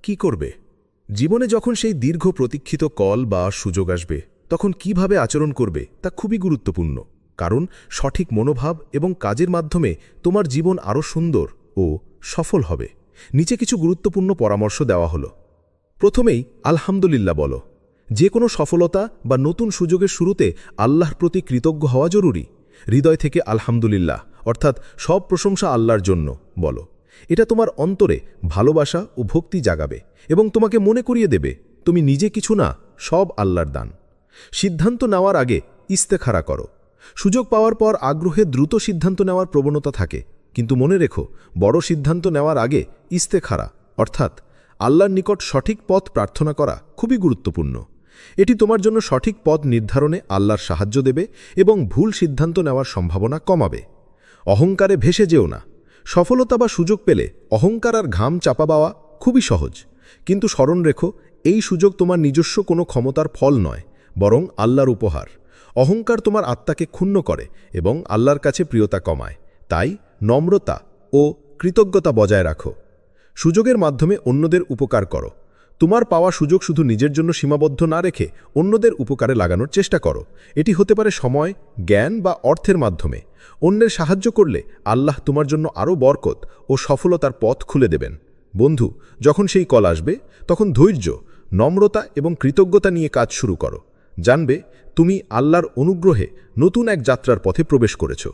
কি করবে? জীবনে যখন সেই দীর্ঘ প্রতীক্ষিত কল বা সুযোগ আসবে তখন কিভাবে আচরণ করবে তা খুবই গুরুত্বপূর্ণ, কারণ সঠিক মনোভাব এবং কাজের মাধ্যমে তোমার জীবন আরও সুন্দর ও সফল হবে। নিচে কিছু গুরুত্বপূর্ণ পরামর্শ দেওয়া হলো। প্রথমেই আলহামদুলিল্লাহ বলো। যে কোনো সফলতা বা নতুন সুযোগের শুরুতে আল্লাহর প্রতি কৃতজ্ঞ হওয়া জরুরি। হৃদয় থেকে আলহামদুলিল্লাহ অর্থাৎ সব প্রশংসা আল্লাহর জন্য বলো। এটা তোমার অন্তরে ভালোবাসা ও ভক্তি জাগাবে এবং তোমাকে মনে করিয়ে দেবে তুমি নিজে কিছু না, সব আল্লাহর দান। সিদ্ধান্ত নেওয়ার আগে ইস্তেখারা করো। সুযোগ পাওয়ার পর আগ্রহে দ্রুত সিদ্ধান্ত নেওয়ার প্রবণতা থাকে, কিন্তু মনে রেখো বড় সিদ্ধান্ত নেওয়ার আগে ইস্তেখারা অর্থাৎ আল্লাহর নিকট সঠিক পথ প্রার্থনা করা খুবই গুরুত্বপূর্ণ। এটি তোমার জন্য সঠিক পথ নির্ধারণে আল্লাহর সাহায্য দেবে এবং ভুল সিদ্ধান্ত নেওয়ার সম্ভাবনা কমাবে। অহংকারে ভেসে যেও না। সফলতা বা সুযোগ পেলে অহংকার আর ঘাম চাপা পাওয়া খুবই সহজ, কিন্তু স্মরণ রেখো এই সুযোগ তোমার নিজস্ব কোনো ক্ষমতার ফল নয়, বরং আল্লাহর উপহার। অহংকার তোমার আত্মাকে ক্ষুণ্ণ করে এবং আল্লাহর কাছে প্রিয়তা কমায়। তাই নম্রতা ও কৃতজ্ঞতা বজায় রাখো। সুযোগের মাধ্যমে অন্যদের উপকার করো। তোমার পাওয়া সুযোগ শুধু নিজের জন্য সীমাবদ্ধ না রেখে অন্যদের উপকারে লাগানোর চেষ্টা করো। এটি হতে পারে সময়, জ্ঞান বা অর্থের মাধ্যমে। অন্যের সাহায্য করলে আল্লাহ তোমার জন্য আরও বরকত ও সফলতার পথ খুলে দেবেন। বন্ধু, যখন সেই কল আসবে তখন ধৈর্য, নম্রতা এবং কৃতজ্ঞতা নিয়ে কাজ শুরু করো। জানবে তুমি আল্লাহর অনুগ্রহে নতুন এক যাত্রার পথে প্রবেশ করেছো।